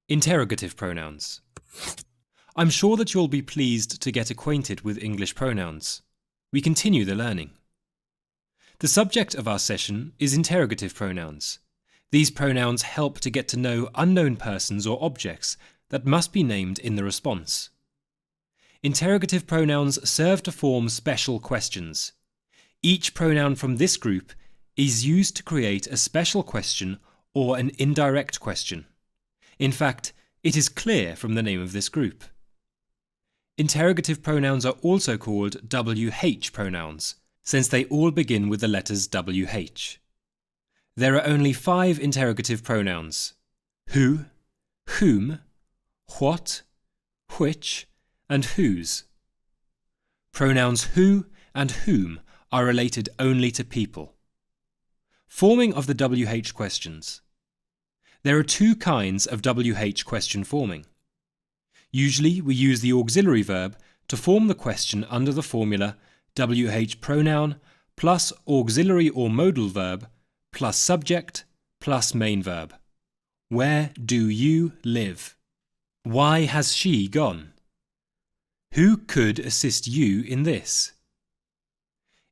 Interrogative pronouns. I'm sure that you'll be pleased to get acquainted with English pronouns. We continue the learning. The subject of our session is interrogative pronouns. These pronouns help to get to know unknown persons or objects that must be named in the response. Interrogative pronouns serve to form special questions. Each pronoun from this group is used to create a special question or an indirect question. In fact, it is clear from the name of this group. Interrogative pronouns are also called wh pronouns, since they all begin with the letters wh. There are only 5 interrogative pronouns: who, whom, what, which, and whose. Pronouns who and whom are related only to people. Forming of the wh questions. There are 2 kinds of wh question forming. Usually we use the auxiliary verb to form the question under the formula wh pronoun plus auxiliary or modal verb plus subject plus main verb. Where do you live? Why has she gone? Who could assist you in this?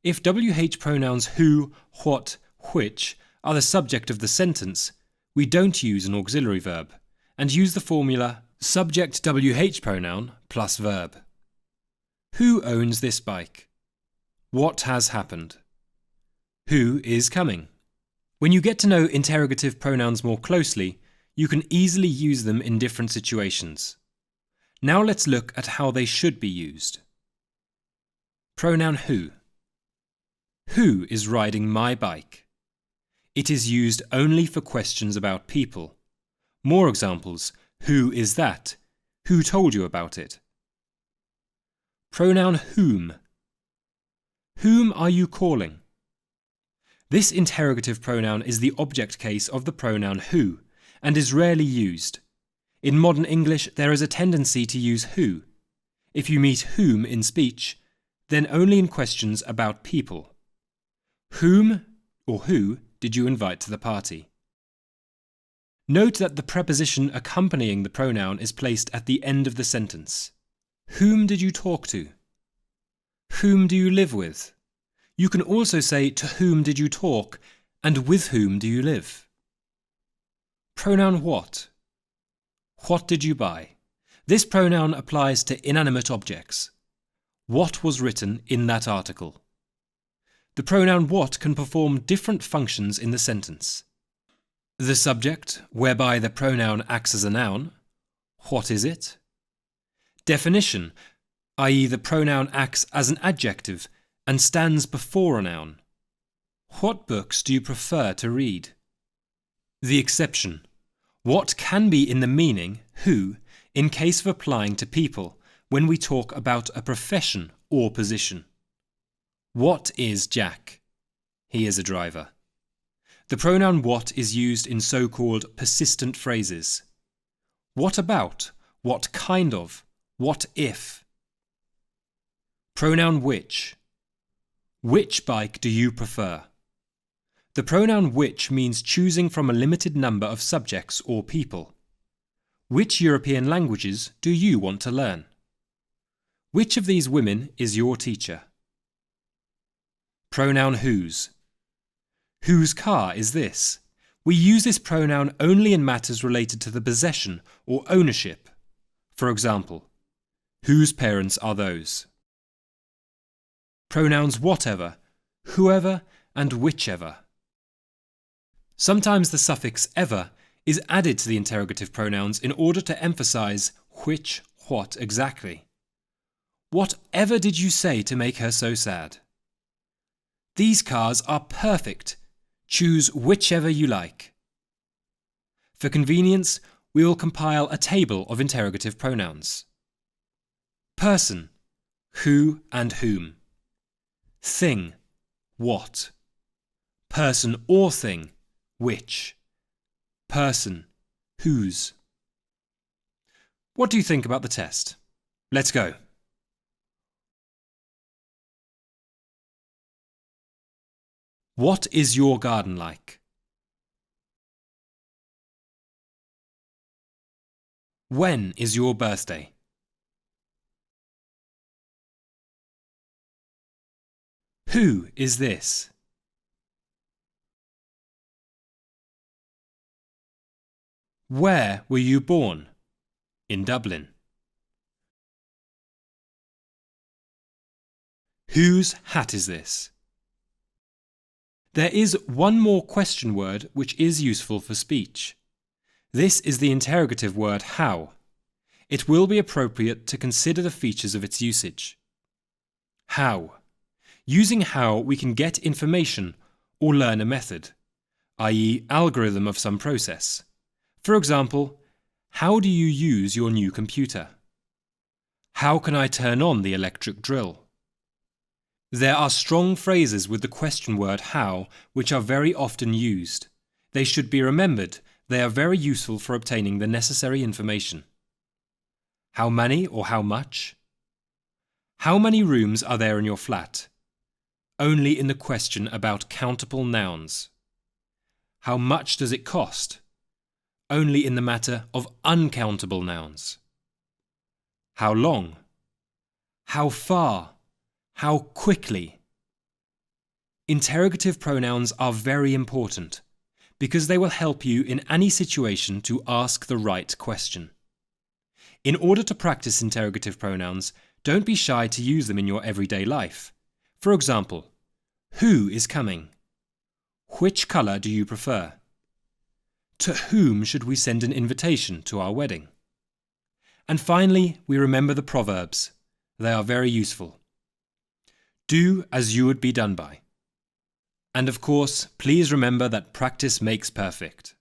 If wh pronouns who, what, which are the subject of the sentence, we don't use an auxiliary verb and use the formula subject wh pronoun plus verb. Who owns this bike? What has happened? Who is coming? When you get to know interrogative pronouns more closely, you can easily use them in different situations. Now let's look at how they should be used. Pronoun who. Who is riding my bike? It is used only for questions about people. More examples: who is that? Who told you about it? Pronoun whom. Whom are you calling? This interrogative pronoun is the object case of the pronoun who and is rarely used. In modern English, there is a tendency to use who. If you meet whom in speech, then only in questions about people. Whom or who did you invite to the party? Note that the preposition accompanying the pronoun is placed at the end of the sentence. Whom did you talk to? Whom do you live with? You can also say to whom did you talk and with whom do you live? Pronoun what. What did you buy? This pronoun applies to inanimate objects. What was written in that article? The pronoun what can perform different functions in the sentence. The subject, whereby the pronoun acts as a noun. What is it? Definition, i.e. the pronoun acts as an adjective and stands before a noun. What books do you prefer to read? The exception. What can be in the meaning who in case of applying to people when we talk about a profession or position. What is Jack? He is a driver. The pronoun what is used in so-called persistent phrases. What about? What kind of? What if? Pronoun which. Which bike do you prefer? The pronoun which means choosing from a limited number of subjects or people. Which European languages do you want to learn? Which of these women is your teacher? Pronoun whose. Whose car is this? We use this pronoun only in matters related to the possession or ownership. For example, whose parents are those? Pronouns whatever, whoever, and whichever. Sometimes the suffix ever is added to the interrogative pronouns in order to emphasize which, what exactly. Whatever did you say to make her so sad? These cars are perfect. Choose whichever you like. For convenience, we will compile a table of interrogative pronouns. Person, who and whom. Thing, what. Person or thing, which. Person, whose. What do you think about the test? Let's go. What is your garden like? When is your birthday? Who is this? Where were you born? In Dublin. Whose hat is this? There is one more question word which is useful for speech. This is the interrogative word how. It will be appropriate to consider the features of its usage. How. Using how, we can get information or learn a method, i.e., algorithm of some process. For example, how do you use your new computer? How can I turn on the electric drill? There are strong phrases with the question word how which are very often used. They should be remembered. They are very useful for obtaining the necessary information. How many or how much? How many rooms are there in your flat? Only in the question about countable nouns. How much does it cost? Only in the matter of uncountable nouns. How long? How far? How quickly? Interrogative pronouns are very important because they will help you in any situation to ask the right question. In order to practice interrogative pronouns, don't be shy to use them in your everyday life. For example, who is coming? Which colour do you prefer? To whom should we send an invitation to our wedding? And finally, we remember the proverbs. They are very useful. Do as you would be done by. And of course, please remember that practice makes perfect.